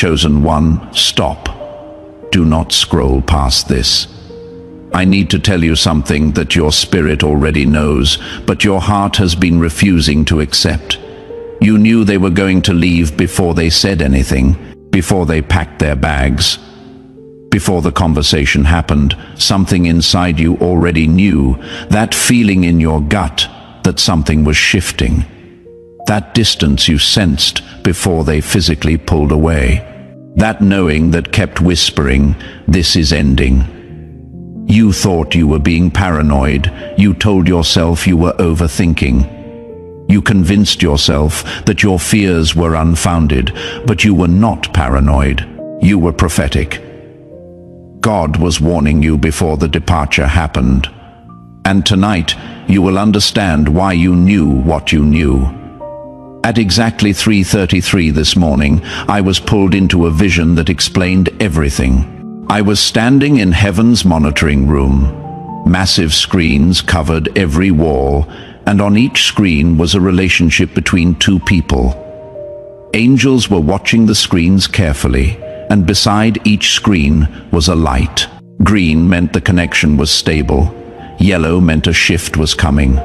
Chosen one, stop. Do not scroll past this. I need to tell you something that your spirit already knows, but your heart has been refusing to accept. You knew they were going to leave before they said anything, before they packed their bags. Before the conversation happened, something inside you already knew, that feeling in your gut that something was shifting. That distance you sensed before they physically pulled away. That knowing that kept whispering, this is ending. You thought you were being paranoid. You told yourself you were overthinking. You convinced yourself that your fears were unfounded, but you were not paranoid. You were prophetic. God was warning you before the departure happened. And tonight, you will understand why you knew what you knew. At exactly 3:33 this morning, I was pulled into a vision that explained everything. I was standing in heaven's monitoring room. Massive screens covered every wall, and on each screen was a relationship between two people. Angels were watching the screens carefully, and beside each screen was a light. Green meant the connection was stable. Yellow meant a shift was coming.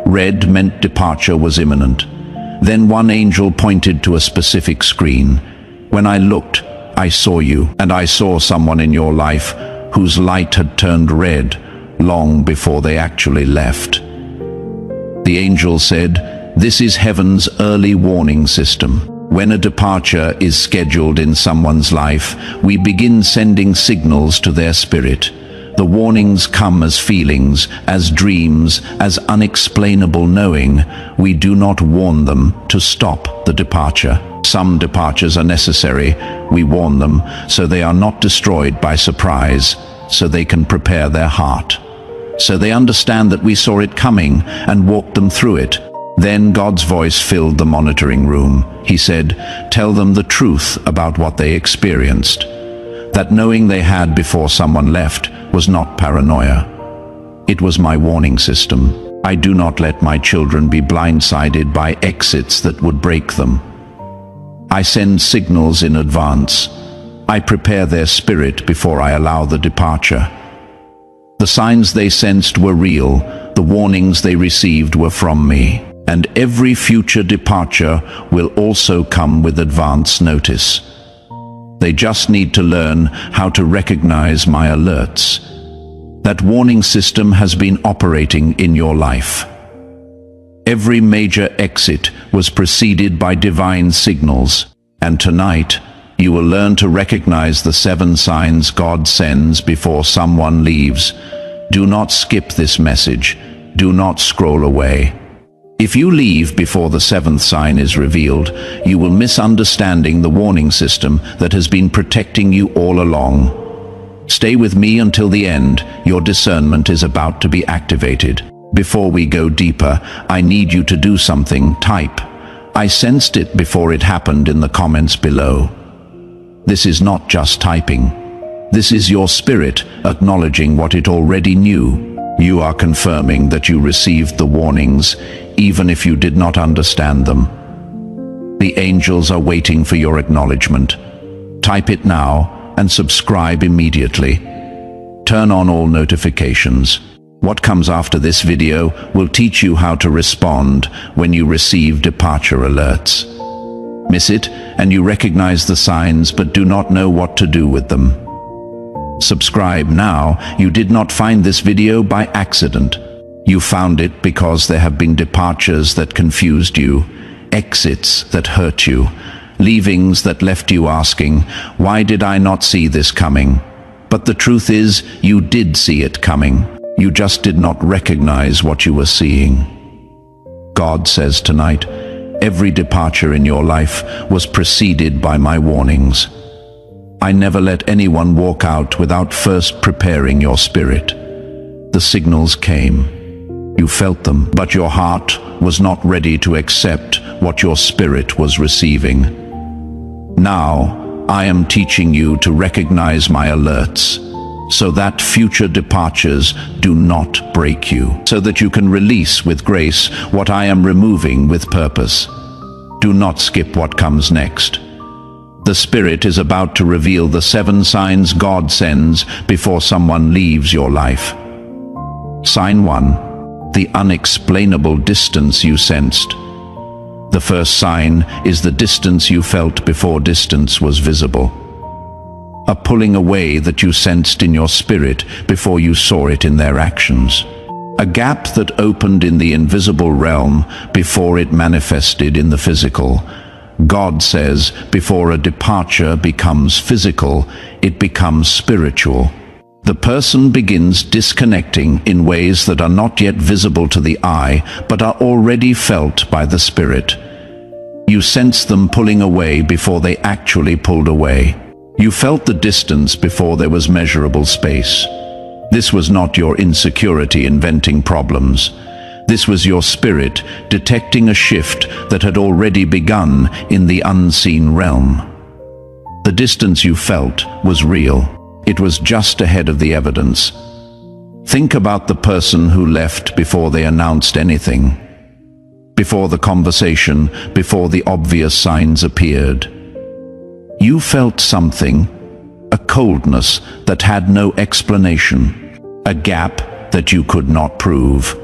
Red meant departure was imminent. Then one angel pointed to a specific screen. When I looked, I saw you, and I saw someone in your life whose light had turned red long before they actually left. The angel said, "This is heaven's early warning system. When a departure is scheduled in someone's life, we begin sending signals to their spirit. The warnings come as feelings, as dreams, as unexplainable knowing. We do not warn them to stop the departure. Some departures are necessary. We warn them so they are not destroyed by surprise, so they can prepare their heart. So they understand that we saw it coming and walked them through it." Then God's voice filled the monitoring room. He said, "Tell them the truth about what they experienced. That knowing they had before someone left was not paranoia. It was my warning system. I do not let my children be blindsided by exits that would break them. I send signals in advance. I prepare their spirit before I allow the departure. The signs they sensed were real. The warnings they received were from me. And every future departure will also come with advance notice. They just need to learn how to recognize my alerts. That warning system has been operating in your life. Every major exit was preceded by divine signals, and tonight you will learn to recognize the 7 signs God sends before someone leaves. Do not skip this message. Do not scroll away. If you leave before the 7th sign is revealed, you will miss understanding the warning system that has been protecting you all along. Stay with me until the end. Your discernment is about to be activated. Before we go deeper, I need you to do something. Type, "I sensed it before it happened" in the comments below. This is not just typing. This is your spirit acknowledging what it already knew. You are confirming that you received the warnings, even if you did not understand them. The angels are waiting for your acknowledgement. Type it now and subscribe immediately. Turn on all notifications. What comes after this video will teach you how to respond when you receive departure alerts. Miss it and you recognize the signs but do not know what to do with them. Subscribe now. You did not find this video by accident. You found it because there have been departures that confused you, exits that hurt you, leavings that left you asking, "Why did I not see this coming?" But the truth is, you did see it coming. You just did not recognize what you were seeing. God says tonight, every departure in your life was preceded by my warnings. I never let anyone walk out without first preparing your spirit. The signals came. You felt them, but your heart was not ready to accept what your spirit was receiving. Now, I am teaching you to recognize my alerts, so that future departures do not break you, so that you can release with grace what I am removing with purpose. Do not skip what comes next. The Spirit is about to reveal the 7 signs God sends before someone leaves your life. Sign 1. The unexplainable distance you sensed. The first sign is the distance you felt before distance was visible. A pulling away that you sensed in your spirit before you saw it in their actions. A gap that opened in the invisible realm before it manifested in the physical. God says, before a departure becomes physical, it becomes spiritual. The person begins disconnecting in ways that are not yet visible to the eye, but are already felt by the Spirit. You sense them pulling away before they actually pulled away. You felt the distance before there was measurable space. This was not your insecurity inventing problems. This was your spirit detecting a shift that had already begun in the unseen realm. The distance you felt was real. It was just ahead of the evidence. Think about the person who left before they announced anything. Before the conversation, before the obvious signs appeared. You felt something, a coldness that had no explanation, a gap that you could not prove,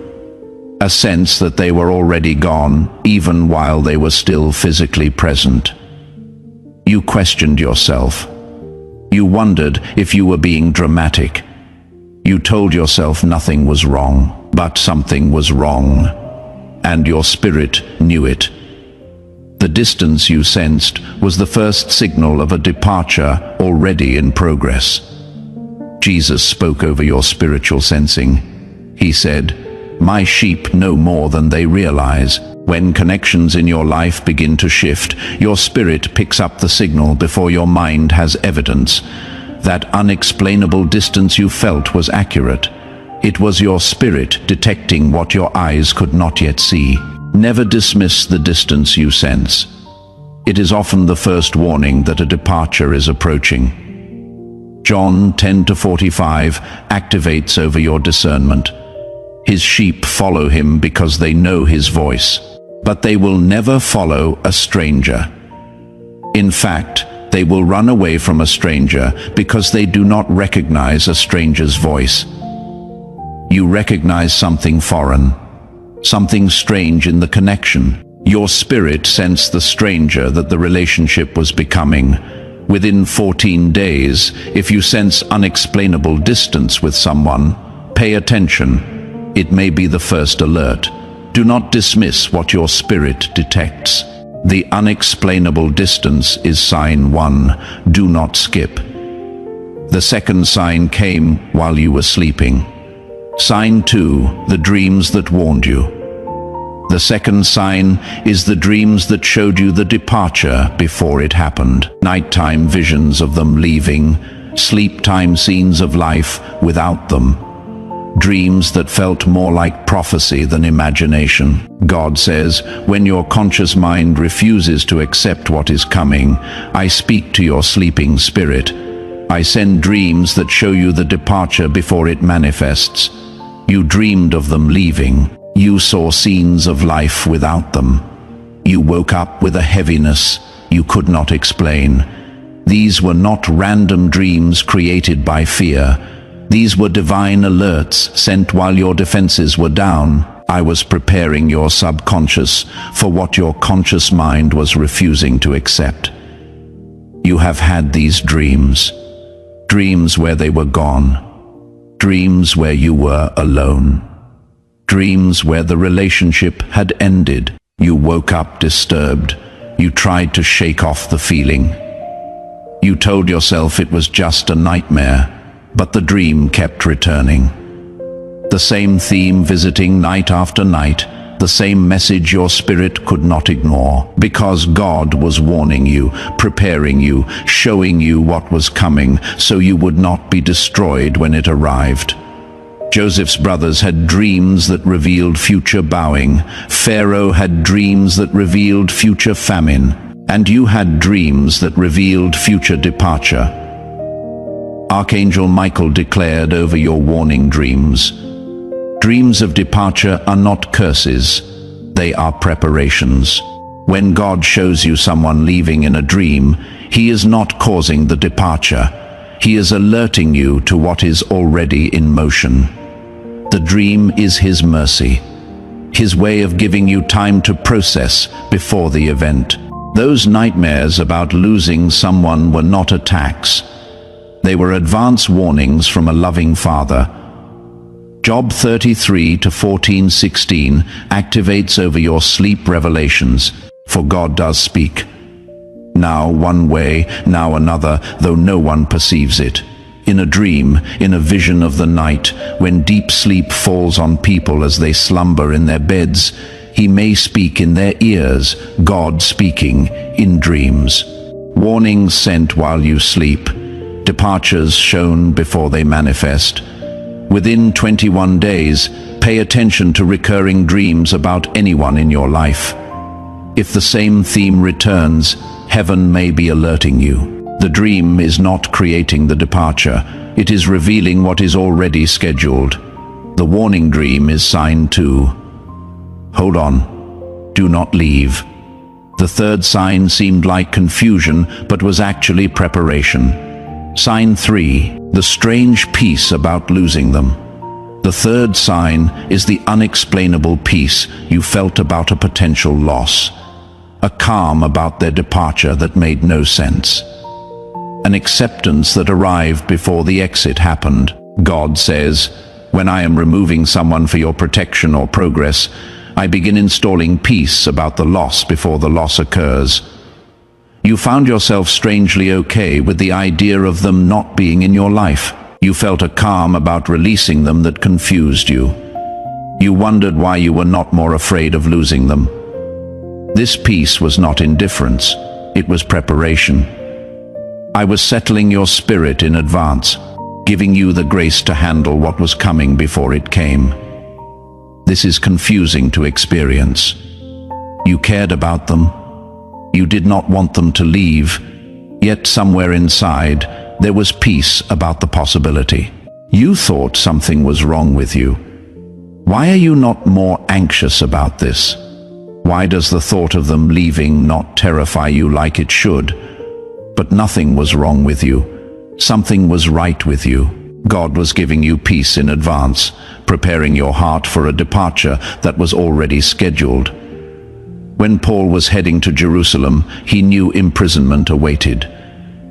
a sense that they were already gone, even while they were still physically present. You questioned yourself. You wondered if you were being dramatic. You told yourself nothing was wrong, but something was wrong, and your spirit knew it. The distance you sensed was the first signal of a departure already in progress. Jesus spoke over your spiritual sensing. He said, "My sheep know more than they realize." When connections in your life begin to shift, your spirit picks up the signal before your mind has evidence. That unexplainable distance you felt was accurate. It was your spirit detecting what your eyes could not yet see. Never dismiss the distance you sense. It is often the first warning that a departure is approaching. John 10:45 activates over your discernment. His sheep follow him because they know his voice, but they will never follow a stranger. In fact, they will run away from a stranger because they do not recognize a stranger's voice. You recognize something foreign, something strange in the connection. Your spirit sensed the stranger that the relationship was becoming. Within 14 days, if you sense unexplainable distance with someone, pay attention. It may be the first alert. Do not dismiss what your spirit detects. The unexplainable distance is sign 1. Do not skip. The second sign came while you were sleeping. Sign 2, the dreams that warned you. The second sign is the dreams that showed you the departure before it happened. Nighttime visions of them leaving, sleep-time scenes of life without them. Dreams that felt more like prophecy than imagination. God says, when your conscious mind refuses to accept what is coming, I speak to your sleeping spirit. I send dreams that show you the departure before it manifests. You dreamed of them leaving. You saw scenes of life without them. You woke up with a heaviness you could not explain. These were not random dreams created by fear. These were divine alerts sent while your defenses were down. I was preparing your subconscious for what your conscious mind was refusing to accept. You have had these dreams. Dreams where they were gone. Dreams where you were alone. Dreams where the relationship had ended. You woke up disturbed. You tried to shake off the feeling. You told yourself it was just a nightmare, but the dream kept returning. The same theme visiting night after night, the same message your spirit could not ignore, because God was warning you, preparing you, showing you what was coming, so you would not be destroyed when it arrived. Joseph's brothers had dreams that revealed future bowing. Pharaoh had dreams that revealed future famine. And you had dreams that revealed future departure. Archangel Michael declared over your warning dreams. Dreams of departure are not curses. They are preparations. When God shows you someone leaving in a dream, He is not causing the departure. He is alerting you to what is already in motion. The dream is His mercy, His way of giving you time to process before the event. Those nightmares about losing someone were not attacks. They were advance warnings from a loving Father. Job 33 to 14:16 activates over your sleep revelations, for God does speak. Now one way, now another, though no one perceives it. In a dream, in a vision of the night, when deep sleep falls on people as they slumber in their beds, He may speak in their ears, God speaking in dreams. Warnings sent while you sleep, departures shown before they manifest. Within 21 days, pay attention to recurring dreams about anyone in your life. If the same theme returns, heaven may be alerting you. The dream is not creating the departure, it is revealing what is already scheduled. The warning dream is sign 2. Hold on, do not leave. The third sign seemed like confusion, but was actually preparation. Sign 3, the strange peace about losing them. The third sign is the unexplainable peace you felt about a potential loss. A calm about their departure that made no sense. An acceptance that arrived before the exit happened. God says, when I am removing someone for your protection or progress, I begin installing peace about the loss before the loss occurs. You found yourself strangely okay with the idea of them not being in your life. You felt a calm about releasing them that confused you. You wondered why you were not more afraid of losing them. This peace was not indifference, it was preparation. I was settling your spirit in advance, giving you the grace to handle what was coming before it came. This is confusing to experience. You cared about them. You did not want them to leave, yet somewhere inside, there was peace about the possibility. You thought something was wrong with you. Why are you not more anxious about this? Why does the thought of them leaving not terrify you like it should? But nothing was wrong with you. Something was right with you. God was giving you peace in advance, preparing your heart for a departure that was already scheduled. When Paul was heading to Jerusalem, he knew imprisonment awaited.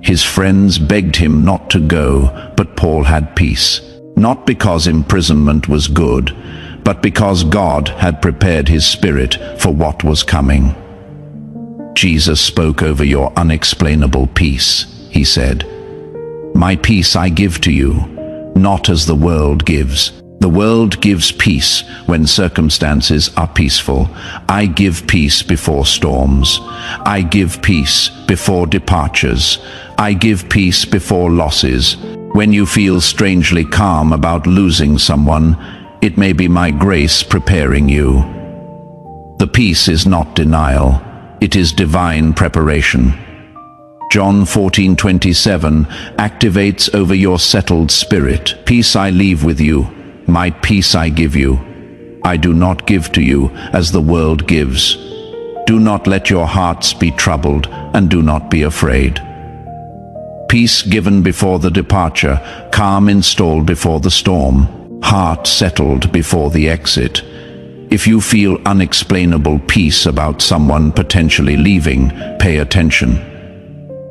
His friends begged him not to go, but Paul had peace. Not because imprisonment was good, but because God had prepared his spirit for what was coming. Jesus spoke over your unexplainable peace. He said, "My peace I give to you, not as the world gives. The world gives peace when circumstances are peaceful. I give peace before storms. I give peace before departures. I give peace before losses. When you feel strangely calm about losing someone, it may be my grace preparing you." The peace is not denial. It is divine preparation. John 14:27 activates over your settled spirit. Peace I leave with you, my peace I give you. I do not give to you as the world gives. Do not let your hearts be troubled, and do not be afraid. Peace given before the departure, calm installed before the storm, heart settled before the exit. If you feel unexplainable peace about someone potentially leaving, pay attention.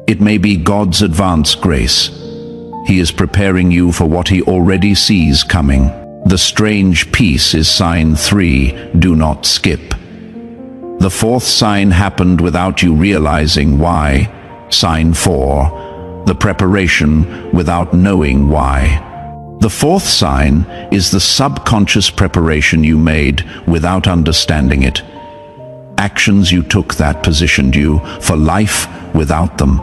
It may be God's advance grace. He is preparing you for what he already sees coming. The strange peace is sign 3, do not skip. The fourth sign happened without you realizing why. Sign 4, the preparation without knowing why. The fourth sign is the subconscious preparation you made without understanding it. Actions you took that positioned you for life without them.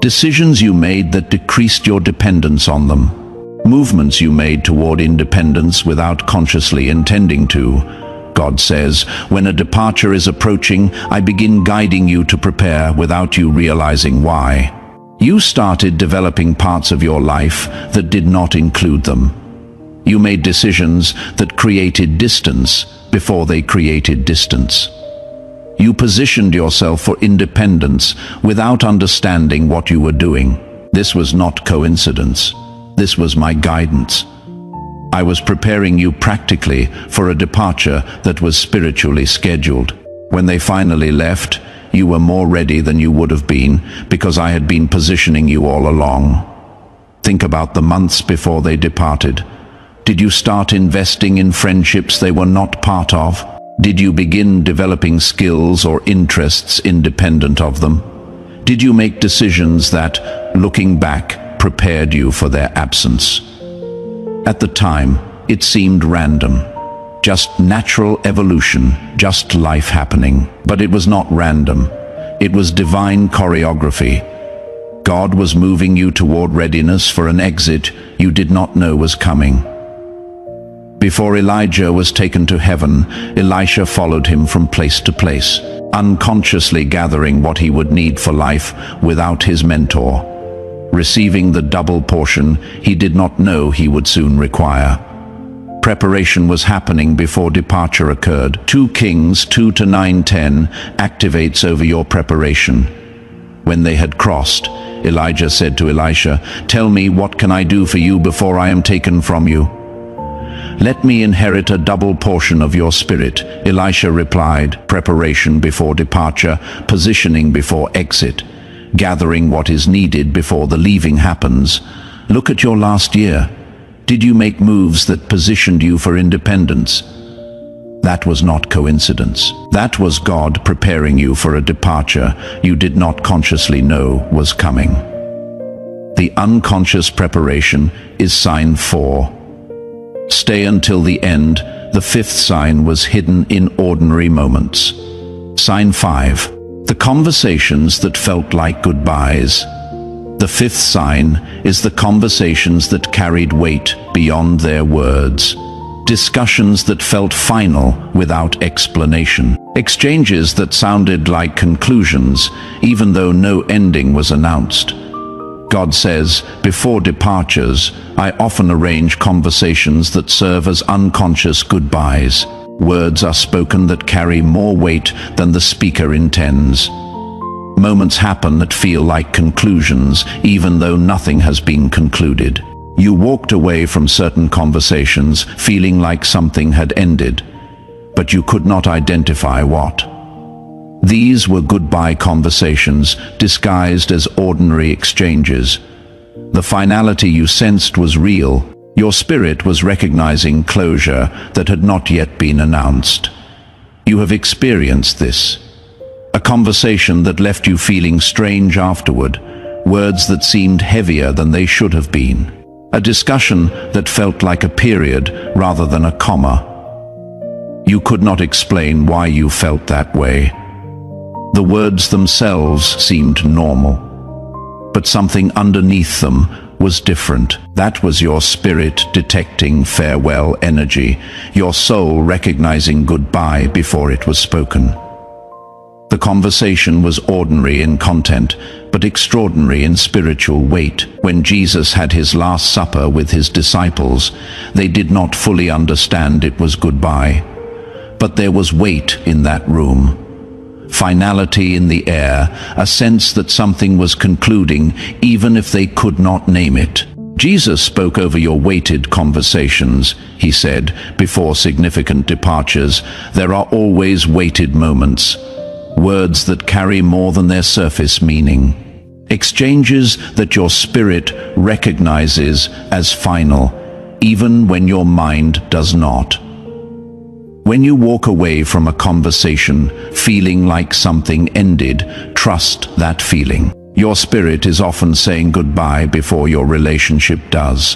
Decisions you made that decreased your dependence on them. Movements you made toward independence without consciously intending to. God says, when a departure is approaching, I begin guiding you to prepare without you realizing why. You started developing parts of your life that did not include them. You made decisions that created distance before they created distance. You positioned yourself for independence without understanding what you were doing. This was not coincidence. This was my guidance. I was preparing you practically for a departure that was spiritually scheduled. When they finally left, you were more ready than you would have been because I had been positioning you all along. Think about the months before they departed. Did you start investing in friendships they were not part of? Did you begin developing skills or interests independent of them? Did you make decisions that, looking back, prepared you for their absence? At the time, it seemed random. Just natural evolution, just life happening. But it was not random. It was divine choreography. God was moving you toward readiness for an exit you did not know was coming. Before Elijah was taken to heaven, Elisha followed him from place to place, unconsciously gathering what he would need for life without his mentor, receiving the double portion he did not know he would soon require. Preparation was happening before departure occurred. 2 Kings 2-9-10 activates over your preparation. When they had crossed, Elijah said to Elisha, "Tell me, what can I do for you before I am taken from you?" "Let me inherit a double portion of your spirit," Elisha replied. Preparation before departure, positioning before exit, gathering what is needed before the leaving happens. Look at your last year. Did you make moves that positioned you for independence? That was not coincidence. That was God preparing you for a departure you did not consciously know was coming. The unconscious preparation is sign 4. Stay until the end. The 5th sign was hidden in ordinary moments. Sign 5. The conversations that felt like goodbyes. The 5th sign is the conversations that carried weight beyond their words. Discussions that felt final without explanation. Exchanges that sounded like conclusions, even though no ending was announced. God says, before departures, I often arrange conversations that serve as unconscious goodbyes. Words are spoken that carry more weight than the speaker intends. Moments happen that feel like conclusions, even though nothing has been concluded. You walked away from certain conversations feeling like something had ended, but you could not identify what. These were goodbye conversations disguised as ordinary exchanges. The finality you sensed was real. Your spirit was recognizing closure that had not yet been announced. You have experienced this. A conversation that left you feeling strange afterward, words that seemed heavier than they should have been. A discussion that felt like a period rather than a comma. You could not explain why you felt that way. The words themselves seemed normal, but something underneath them was different. That was your spirit detecting farewell energy, your soul recognizing goodbye before it was spoken. The conversation was ordinary in content, but extraordinary in spiritual weight. When Jesus had his Last Supper with his disciples, they did not fully understand it was goodbye. But there was weight in that room. Finality in the air, a sense that something was concluding, even if they could not name it. Jesus spoke over your weighted conversations. He said, before significant departures, there are always weighted moments. Words that carry more than their surface meaning. Exchanges that your spirit recognizes as final, even when your mind does not. When you walk away from a conversation feeling like something ended, trust that feeling. Your spirit is often saying goodbye before your relationship does.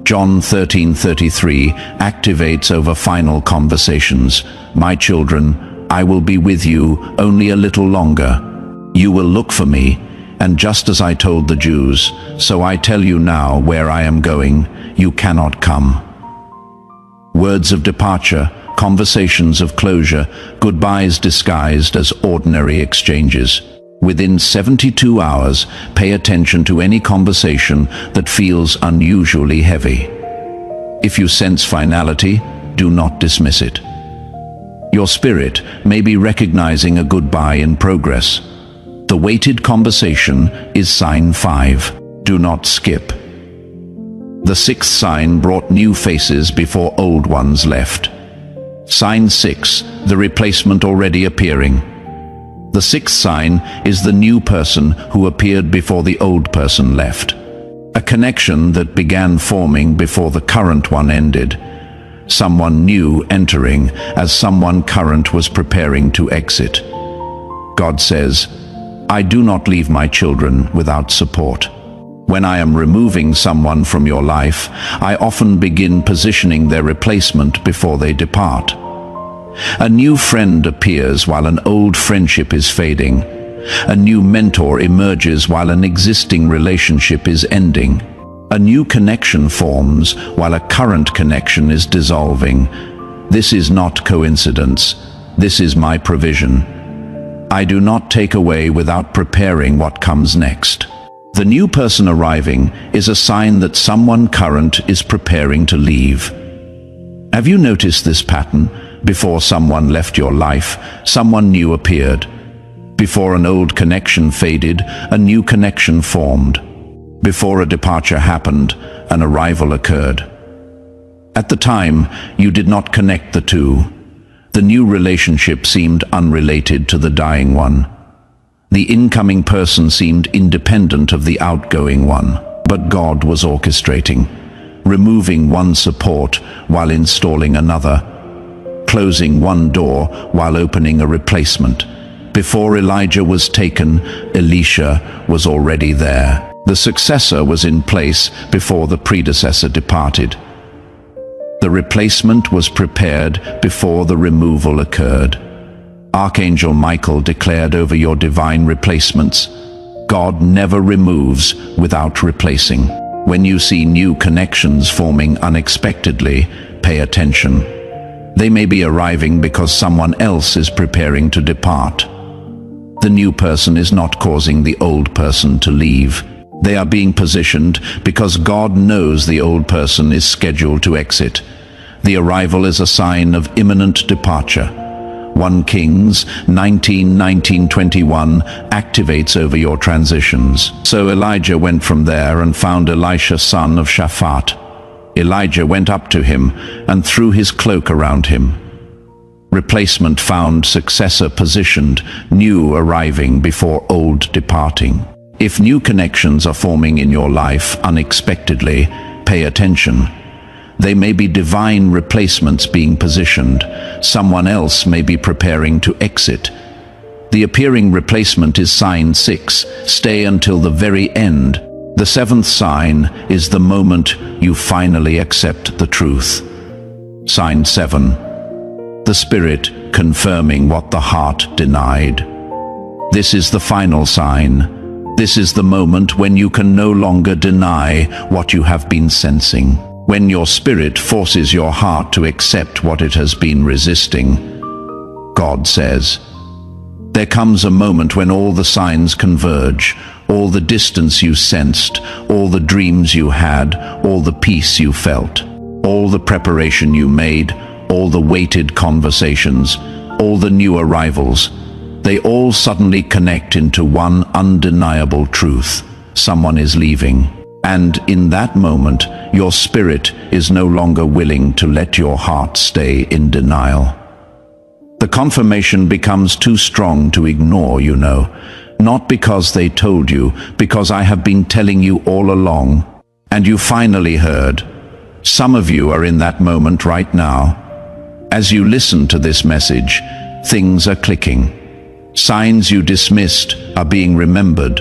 John 13:33 activates over final conversations. My children, I will be with you only a little longer. You will look for me, and just as I told the Jews, so I tell you now where I am going, you cannot come. Words of departure, conversations of closure, goodbyes disguised as ordinary exchanges. Within 72 hours, pay attention to any conversation that feels unusually heavy. If you sense finality, do not dismiss it. Your spirit may be recognizing a goodbye in progress. The waited conversation is sign 5. Do not skip. The 6th sign brought new faces before old ones left. Sign 6, the replacement already appearing. The 6th sign is the new person who appeared before the old person left. A connection that began forming before the current one ended. Someone new entering as someone current was preparing to exit. God says, I do not leave my children without support. When I am removing someone from your life, I often begin positioning their replacement before they depart. A new friend appears while an old friendship is fading. A new mentor emerges while an existing relationship is ending. A new connection forms while a current connection is dissolving. This is not coincidence. This is my provision. I do not take away without preparing what comes next. The new person arriving is a sign that someone current is preparing to leave. Have you noticed this pattern? Before someone left your life, someone new appeared. Before an old connection faded, a new connection formed. Before a departure happened, an arrival occurred. At the time, you did not connect the two. The new relationship seemed unrelated to the dying one. The incoming person seemed independent of the outgoing one, but God was orchestrating, removing one support while installing another, closing one door while opening a replacement. Before Elijah was taken, Elisha was already there. The successor was in place before the predecessor departed. The replacement was prepared before the removal occurred. Archangel Michael declared over your divine replacements, God never removes without replacing. When you see new connections forming unexpectedly, pay attention. They may be arriving because someone else is preparing to depart. The new person is not causing the old person to leave. They are being positioned because God knows the old person is scheduled to exit. The arrival is a sign of imminent departure. 1 Kings 19:21 activates over your transitions. So Elijah went from there and found Elisha son of Shaphat. Elijah went up to him and threw his cloak around him. Replacement found, successor positioned, new arriving before old departing. If new connections are forming in your life unexpectedly, pay attention. They may be divine replacements being positioned. Someone else may be preparing to exit. The appearing replacement is sign 6. Stay until the very end. The 7th sign is the moment you finally accept the truth. Sign 7. The Spirit confirming what the heart denied. This is the final sign. This is the moment when you can no longer deny what you have been sensing. When your spirit forces your heart to accept what it has been resisting. God says, there comes a moment when all the signs converge, all the distance you sensed, all the dreams you had, all the peace you felt, all the preparation you made, all the waited conversations, all the new arrivals, they all suddenly connect into one undeniable truth. Someone is leaving. And in that moment, your spirit is no longer willing to let your heart stay in denial. The confirmation becomes too strong to ignore, you know. Not because they told you, because I have been telling you all along. And you finally heard. Some of you are in that moment right now. As you listen to this message, things are clicking. Signs you dismissed are being remembered.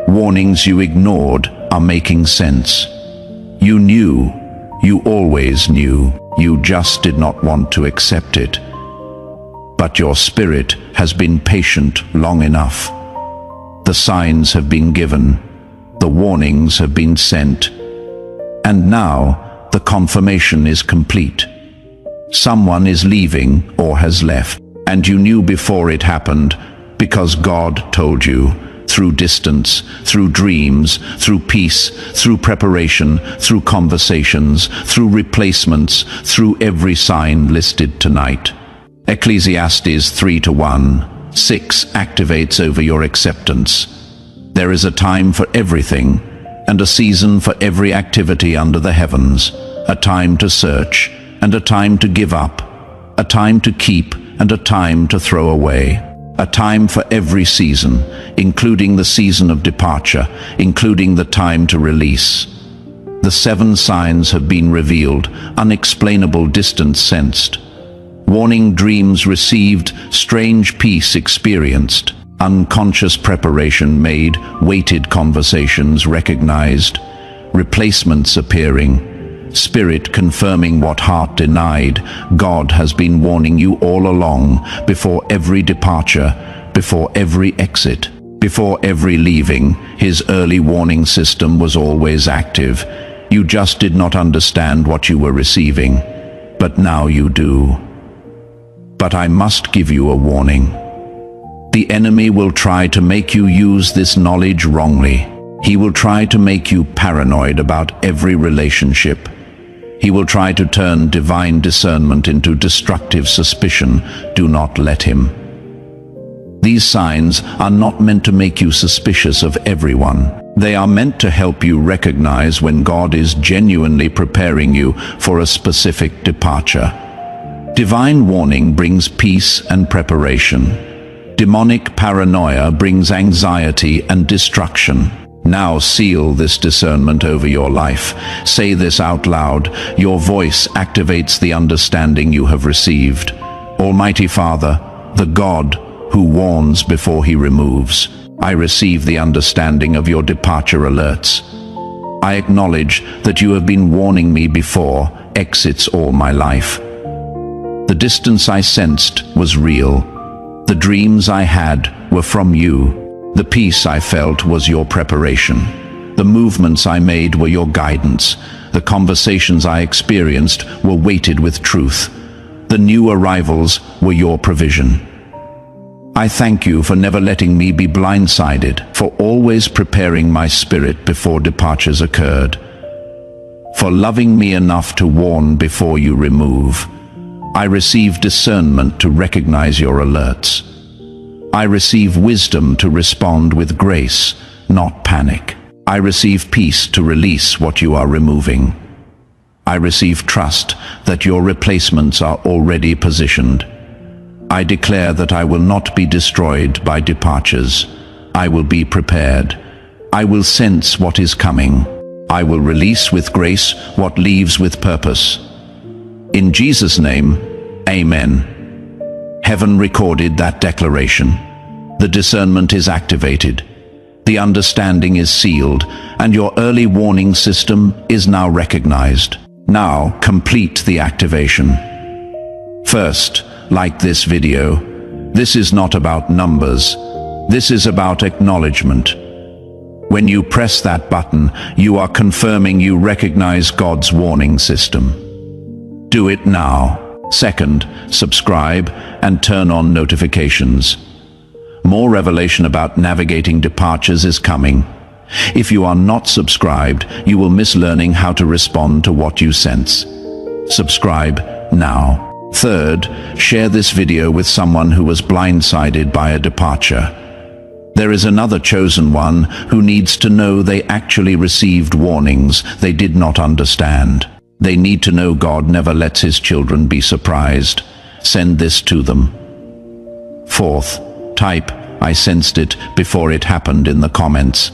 Warnings you ignored are making sense. You knew, you always knew, you just did not want to accept it. But your spirit has been patient long enough. The signs have been given, the warnings have been sent, and now the confirmation is complete. Someone is leaving or has left, and you knew before it happened because God told you. Through distance, through dreams, through peace, through preparation, through conversations, through replacements, through every sign listed tonight. Ecclesiastes 3:1-6 activates over your acceptance. There is a time for everything, and a season for every activity under the heavens, a time to search, and a time to give up, a time to keep, and a time to throw away. A time for every season, including the season of departure, including the time to release. The 7 signs have been revealed, unexplainable distance sensed. Warning dreams received, strange peace experienced, unconscious preparation made, weighted conversations recognized, replacements appearing, spirit confirming what heart denied. God has been warning you all along, before every departure, before every exit, before every leaving. His early warning system was always active. You just did not understand what you were receiving, but now you do. But I must give you a warning. The enemy will try to make you use this knowledge wrongly. He will try to make you paranoid about every relationship. He will try to turn divine discernment into destructive suspicion. Do not let him. These signs are not meant to make you suspicious of everyone. They are meant to help you recognize when God is genuinely preparing you for a specific departure. Divine warning brings peace and preparation. Demonic paranoia brings anxiety and destruction. Now seal this discernment over your life. Say this out loud. Your voice activates the understanding you have received. Almighty Father, the God who warns before he removes, I receive the understanding of your departure alerts. I acknowledge that you have been warning me before exits all my life. The distance I sensed was real. The dreams I had were from you. The peace I felt was your preparation. The movements I made were your guidance. The conversations I experienced were weighted with truth. The new arrivals were your provision. I thank you for never letting me be blindsided, for always preparing my spirit before departures occurred, for loving me enough to warn before you remove. I receive discernment to recognize your alerts. I receive wisdom to respond with grace, not panic. I receive peace to release what you are removing. I receive trust that your replacements are already positioned. I declare that I will not be destroyed by departures. I will be prepared. I will sense what is coming. I will release with grace what leaves with purpose. In Jesus' name, Amen. Heaven recorded that declaration. The discernment is activated. The understanding is sealed, and your early warning system is now recognized. Now, complete the activation. First, like this video. This is not about numbers. This is about acknowledgement. When you press that button, you are confirming you recognize God's warning system. Do it now. Second, subscribe and turn on notifications. More revelation about navigating departures is coming. If you are not subscribed, you will miss learning how to respond to what you sense. Subscribe now. Third, share this video with someone who was blindsided by a departure. There is another chosen one who needs to know they actually received warnings they did not understand. They need to know God never lets his children be surprised. Send this to them. Fourth, type, I sensed it before it happened in the comments.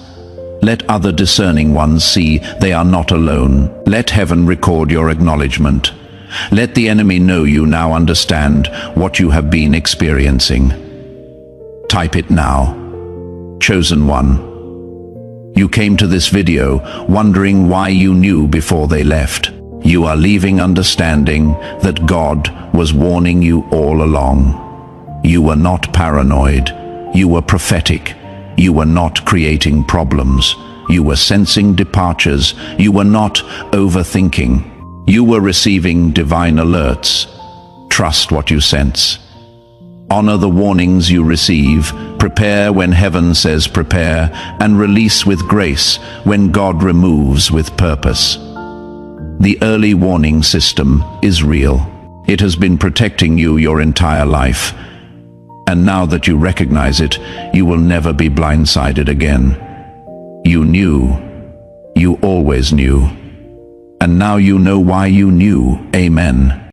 Let other discerning ones see they are not alone. Let heaven record your acknowledgement. Let the enemy know you now understand what you have been experiencing. Type it now. Chosen one. You came to this video wondering why you knew before they left. You are leaving understanding that God was warning you all along. You were not paranoid. You were prophetic. You were not creating problems. You were sensing departures. You were not overthinking. You were receiving divine alerts. Trust what you sense. Honor the warnings you receive. Prepare when heaven says prepare, and release with grace when God removes with purpose. The early warning system is real. It has been protecting you your entire life. And now that you recognize it, you will never be blindsided again. You knew. You always knew. And now you know why you knew. Amen.